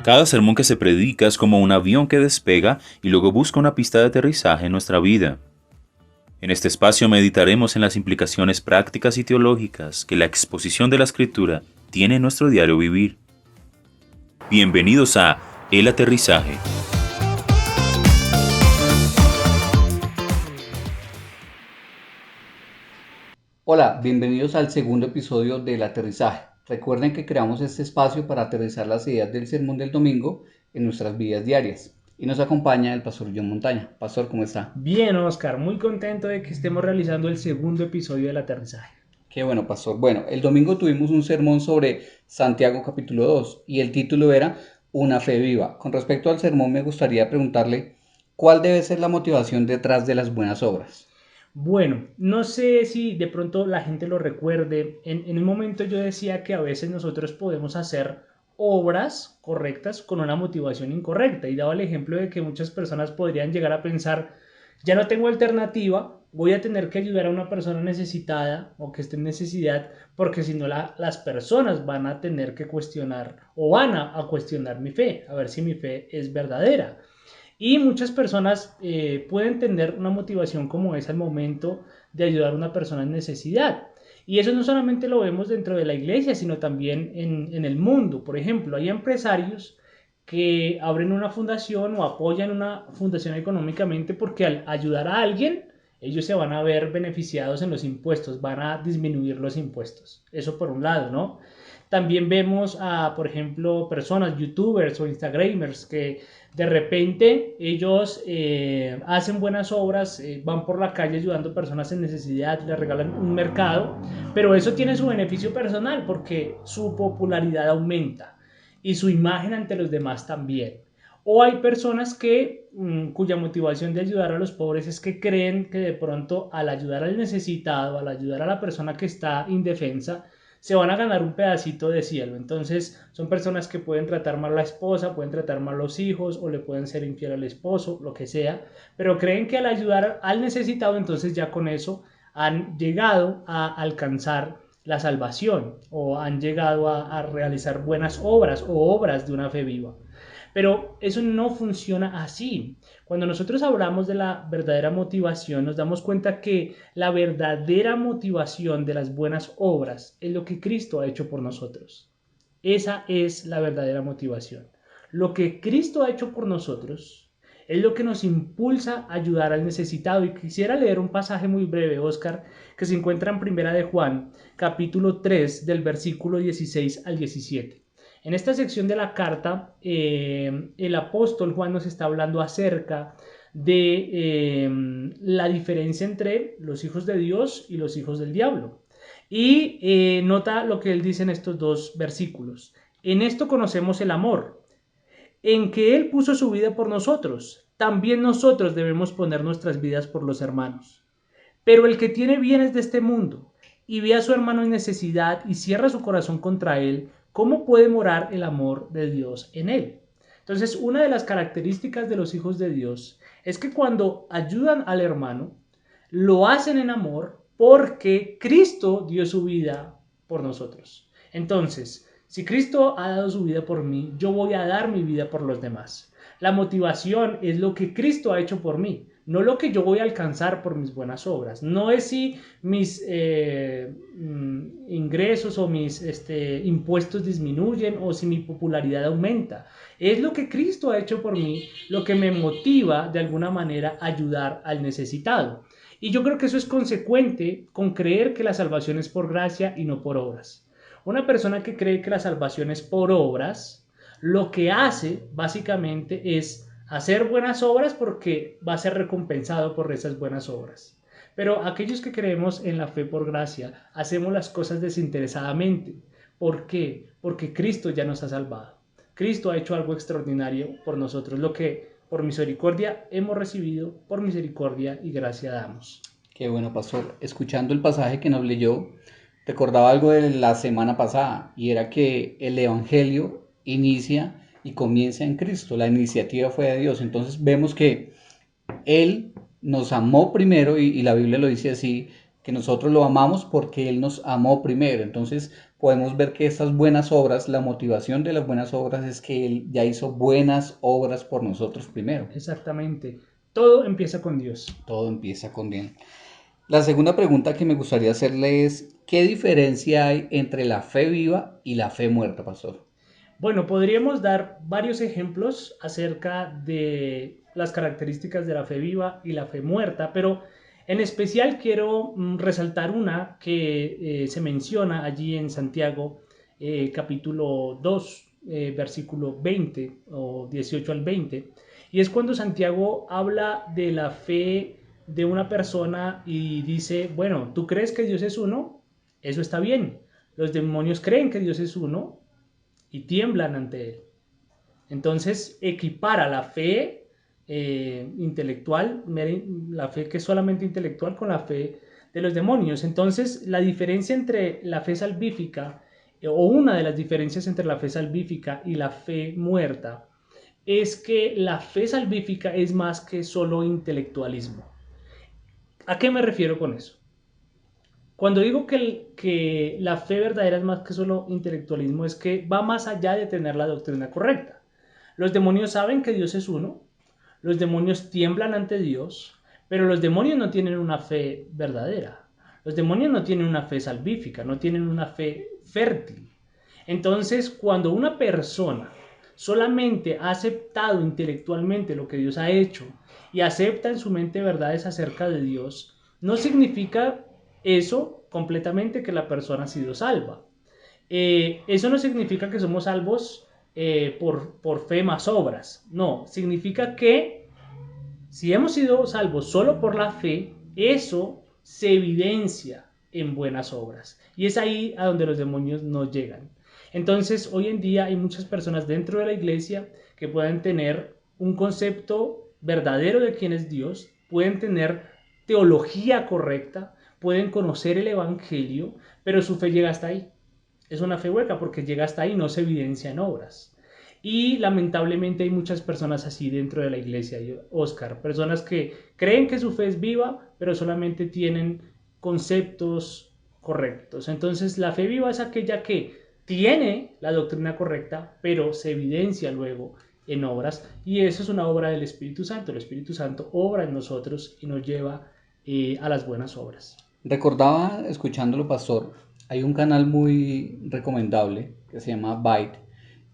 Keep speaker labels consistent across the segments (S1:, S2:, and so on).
S1: Cada sermón que se predica es como un avión que despega y luego busca una pista de aterrizaje en nuestra vida. En este espacio meditaremos en las implicaciones prácticas y teológicas que la exposición de la Escritura tiene en nuestro diario vivir. Bienvenidos a El Aterrizaje.
S2: Hola, bienvenidos al segundo episodio del aterrizaje. Recuerden que creamos este espacio para aterrizar las ideas del sermón del domingo en nuestras vidas diarias. Y nos acompaña el pastor John Montaña. Pastor, ¿cómo está?
S3: Bien, Oscar, muy contento de que estemos realizando el segundo episodio del aterrizaje.
S2: Qué bueno, pastor. Bueno, el domingo tuvimos un sermón sobre Santiago capítulo 2 y el título era Una fe viva. Con respecto al sermón me gustaría preguntarle cuál debe ser la motivación detrás de las buenas obras.
S3: Bueno, no sé si de pronto la gente lo recuerde. En un momento yo decía que a veces nosotros podemos hacer obras correctas con una motivación incorrecta y daba el ejemplo de que muchas personas podrían llegar a pensar, ya no tengo alternativa, voy a tener que ayudar a una persona necesitada o que esté en necesidad porque si no las personas van a tener que cuestionar o van a cuestionar mi fe, a ver si mi fe es verdadera. Y muchas personas pueden tener una motivación como esa al momento de ayudar a una persona en necesidad. Y eso no solamente lo vemos dentro de la iglesia, sino también en el mundo. Por ejemplo, hay empresarios que abren una fundación o apoyan una fundación económicamente porque al ayudar a alguien, ellos se van a ver beneficiados en los impuestos, van a disminuir los impuestos. Eso por un lado, ¿no? También vemos a, por ejemplo, personas, youtubers o instagramers que de repente ellos hacen buenas obras, van por la calle ayudando a personas en necesidad, les regalan un mercado, pero eso tiene su beneficio personal porque su popularidad aumenta y su imagen ante los demás también. O hay personas cuya motivación de ayudar a los pobres es que creen que de pronto al ayudar al necesitado, al ayudar a la persona que está indefensa, se van a ganar un pedacito de cielo. Entonces son personas que pueden tratar mal a la esposa, pueden tratar mal a los hijos o le pueden ser infiel al esposo, lo que sea, pero creen que al ayudar al necesitado, entonces ya con eso han llegado a alcanzar la salvación o han llegado a realizar buenas obras o obras de una fe viva. Pero eso no funciona así. Cuando nosotros hablamos de la verdadera motivación, nos damos cuenta que la verdadera motivación de las buenas obras es lo que Cristo ha hecho por nosotros. Esa es la verdadera motivación. Lo que Cristo ha hecho por nosotros es lo que nos impulsa a ayudar al necesitado. Y quisiera leer un pasaje muy breve, Oscar, que se encuentra en Primera de Juan, capítulo 3, del versículo 16 al 17. En esta sección de la carta, el apóstol Juan nos está hablando acerca de la diferencia entre los hijos de Dios y los hijos del diablo. Y nota lo que él dice en estos dos versículos. En esto conocemos el amor, en que Él puso su vida por nosotros. También nosotros debemos poner nuestras vidas por los hermanos. Pero el que tiene bienes de este mundo y ve a su hermano en necesidad y cierra su corazón contra él, ¿cómo puede morar el amor de Dios en él? Entonces, una de las características de los hijos de Dios es que cuando ayudan al hermano, lo hacen en amor porque Cristo dio su vida por nosotros. Entonces, si Cristo ha dado su vida por mí, yo voy a dar mi vida por los demás. La motivación es lo que Cristo ha hecho por mí, no lo que yo voy a alcanzar por mis buenas obras. No es si mis ingresos o mis impuestos disminuyen o si mi popularidad aumenta. Es lo que Cristo ha hecho por mí lo que me motiva de alguna manera a ayudar al necesitado. Y yo creo que eso es consecuente con creer que la salvación es por gracia y no por obras. Una persona que cree que la salvación es por obras, lo que hace básicamente es hacer buenas obras porque va a ser recompensado por esas buenas obras. Pero aquellos que creemos en la fe por gracia, hacemos las cosas desinteresadamente. ¿Por qué? Porque Cristo ya nos ha salvado. Cristo ha hecho algo extraordinario por nosotros, lo que por misericordia hemos recibido, por misericordia y gracia damos.
S2: Qué bueno, pastor. Escuchando el pasaje que nos leyó, recordaba algo de la semana pasada y era que el Evangelio inicia y comienza en Cristo. La iniciativa fue de Dios. Entonces vemos que Él nos amó primero y la Biblia lo dice así, que nosotros lo amamos porque Él nos amó primero. Entonces podemos ver que estas buenas obras, la motivación de las buenas obras es que Él ya hizo buenas obras por nosotros primero.
S3: Exactamente. Todo empieza con Dios.
S2: Todo empieza con bien. La segunda pregunta que me gustaría hacerle es, ¿qué diferencia hay entre la fe viva y la fe muerta, pastor?
S3: Bueno, podríamos dar varios ejemplos acerca de las características de la fe viva y la fe muerta, pero en especial quiero resaltar una que se menciona allí en Santiago, capítulo 2, versículo 20 o 18 al 20, y es cuando Santiago habla de la fe de una persona y dice, bueno, ¿tú crees que Dios es uno? Eso está bien. Los demonios creen que Dios es uno y tiemblan ante él. Entonces equipara la fe intelectual, la fe que es solamente intelectual, con la fe de los demonios. Entonces la diferencia entre la fe salvífica, o una de las diferencias entre la fe salvífica y la fe muerta, es que la fe salvífica es más que solo intelectualismo. ¿A qué me refiero con eso? Cuando digo que la fe verdadera es más que solo intelectualismo, es que va más allá de tener la doctrina correcta. Los demonios saben que Dios es uno, los demonios tiemblan ante Dios, pero los demonios no tienen una fe verdadera. Los demonios no tienen una fe salvífica, no tienen una fe fértil. Entonces, cuando una persona solamente ha aceptado intelectualmente lo que Dios ha hecho y acepta en su mente verdades acerca de Dios, no significa eso completamente que la persona ha sido salva. Eso no significa que somos salvos por fe más obras. No, significa que si hemos sido salvos solo por la fe, eso se evidencia en buenas obras. Y es ahí a donde los demonios no llegan. Entonces, hoy en día hay muchas personas dentro de la iglesia que pueden tener un concepto verdadero de quién es Dios, pueden tener teología correcta, pueden conocer el evangelio, pero su fe llega hasta ahí. Es una fe hueca porque llega hasta ahí, no se evidencia en obras. Y lamentablemente hay muchas personas así dentro de la iglesia, Oscar, personas que creen que su fe es viva, pero solamente tienen conceptos correctos. Entonces la fe viva es aquella que tiene la doctrina correcta, pero se evidencia luego en obras, y eso es una obra del Espíritu Santo. El Espíritu Santo obra en nosotros y nos lleva a las buenas obras.
S2: Recordaba, escuchándolo, pastor, hay un canal muy recomendable que se llama Byte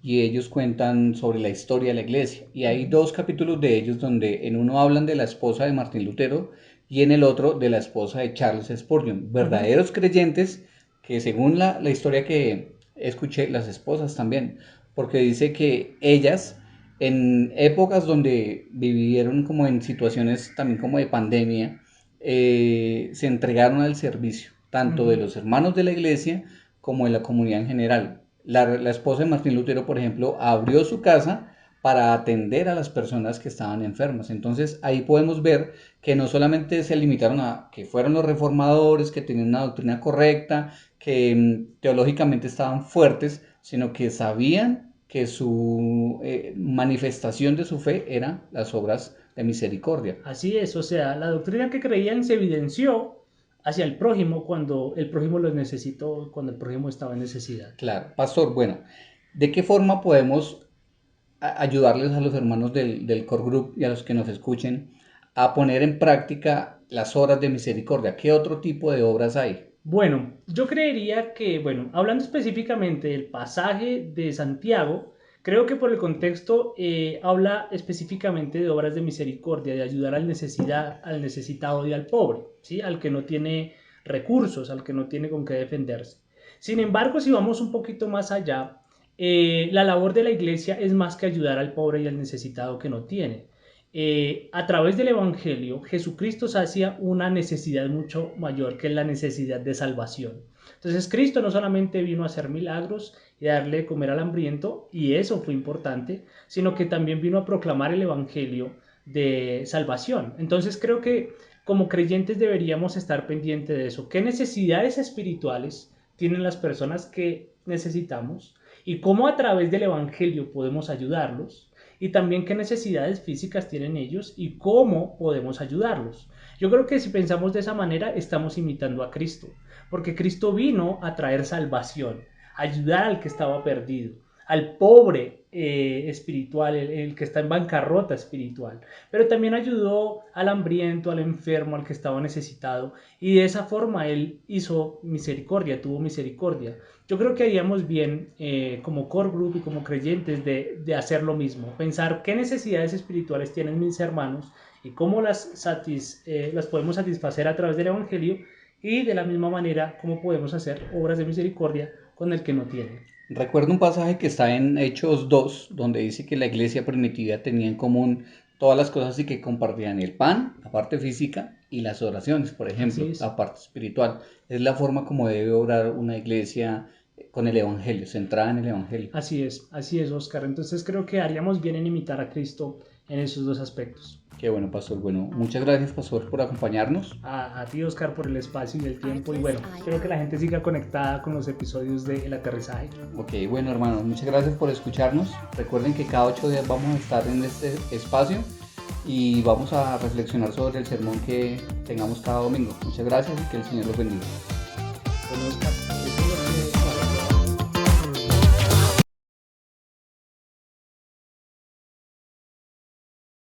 S2: y ellos cuentan sobre la historia de la iglesia. Y hay dos capítulos de ellos donde en uno hablan de la esposa de Martín Lutero y en el otro de la esposa de Charles Spurgeon. Verdaderos creyentes que según la historia que escuché, las esposas también, porque dice que ellas en épocas donde vivieron como en situaciones también como de pandemia, se entregaron al servicio, tanto de los hermanos de la iglesia como de la comunidad en general. La esposa de Martín Lutero, por ejemplo, abrió su casa para atender a las personas que estaban enfermas. Entonces ahí podemos ver que no solamente se limitaron a que fueron los reformadores, que tenían una doctrina correcta, que teológicamente estaban fuertes, sino que sabían que su manifestación de su fe eran las obras de misericordia.
S3: Así es, o sea, la doctrina que creían se evidenció hacia el prójimo cuando el prójimo los necesitó, cuando el prójimo estaba en necesidad.
S2: Claro, pastor, bueno, ¿de qué forma podemos ayudarles a los hermanos del Core Group y a los que nos escuchen a poner en práctica las obras de misericordia? ¿Qué otro tipo de obras hay?
S3: Bueno, yo creería que, bueno, hablando específicamente del pasaje de Santiago, creo que por el contexto habla específicamente de obras de misericordia, de ayudar al necesitado y al pobre, ¿sí? Al que no tiene recursos, al que no tiene con qué defenderse. Sin embargo, si vamos un poquito más allá, la labor de la iglesia es más que ayudar al pobre y al necesitado que no tiene. A través del Evangelio, Jesucristo sacia una necesidad mucho mayor, que es la necesidad de salvación. Entonces, Cristo no solamente vino a hacer milagros y a darle de comer al hambriento, y eso fue importante, sino que también vino a proclamar el Evangelio de salvación. Entonces, creo que como creyentes deberíamos estar pendientes de eso. ¿Qué necesidades espirituales tienen las personas que necesitamos? Y cómo a través del Evangelio podemos ayudarlos, y también qué necesidades físicas tienen ellos y cómo podemos ayudarlos. Yo creo que si pensamos de esa manera estamos imitando a Cristo, porque Cristo vino a traer salvación, ayudar al que estaba perdido, al pobre espiritual, el que está en bancarrota espiritual, pero también ayudó al hambriento, al enfermo, al que estaba necesitado, y de esa forma él hizo misericordia, tuvo misericordia. Yo creo que haríamos bien como core group y como creyentes de hacer lo mismo, pensar qué necesidades espirituales tienen mis hermanos y cómo las podemos satisfacer a través del Evangelio, y de la misma manera cómo podemos hacer obras de misericordia con el que no tiene.
S2: Recuerdo un pasaje que está en Hechos 2, donde dice que la iglesia primitiva tenía en común todas las cosas y que compartían el pan, la parte física, y las oraciones, por ejemplo, la parte espiritual. Es la forma como debe obrar una iglesia con el Evangelio, centrada en el Evangelio.
S3: Así es, Oscar. Entonces creo que haríamos bien en imitar a Cristo en esos dos aspectos.
S2: Qué bueno, pastor. Bueno, muchas gracias, pastor, por acompañarnos.
S3: A ti, Oscar, por el espacio y el tiempo. Y bueno, espero que la gente siga conectada con los episodios de El Aterrizaje.
S2: Ok, bueno, hermanos, muchas gracias por escucharnos. Recuerden que cada 8 días vamos a estar en este espacio y vamos a reflexionar sobre el sermón que tengamos cada domingo. Muchas gracias y que el Señor los bendiga.
S3: Bueno, Oscar.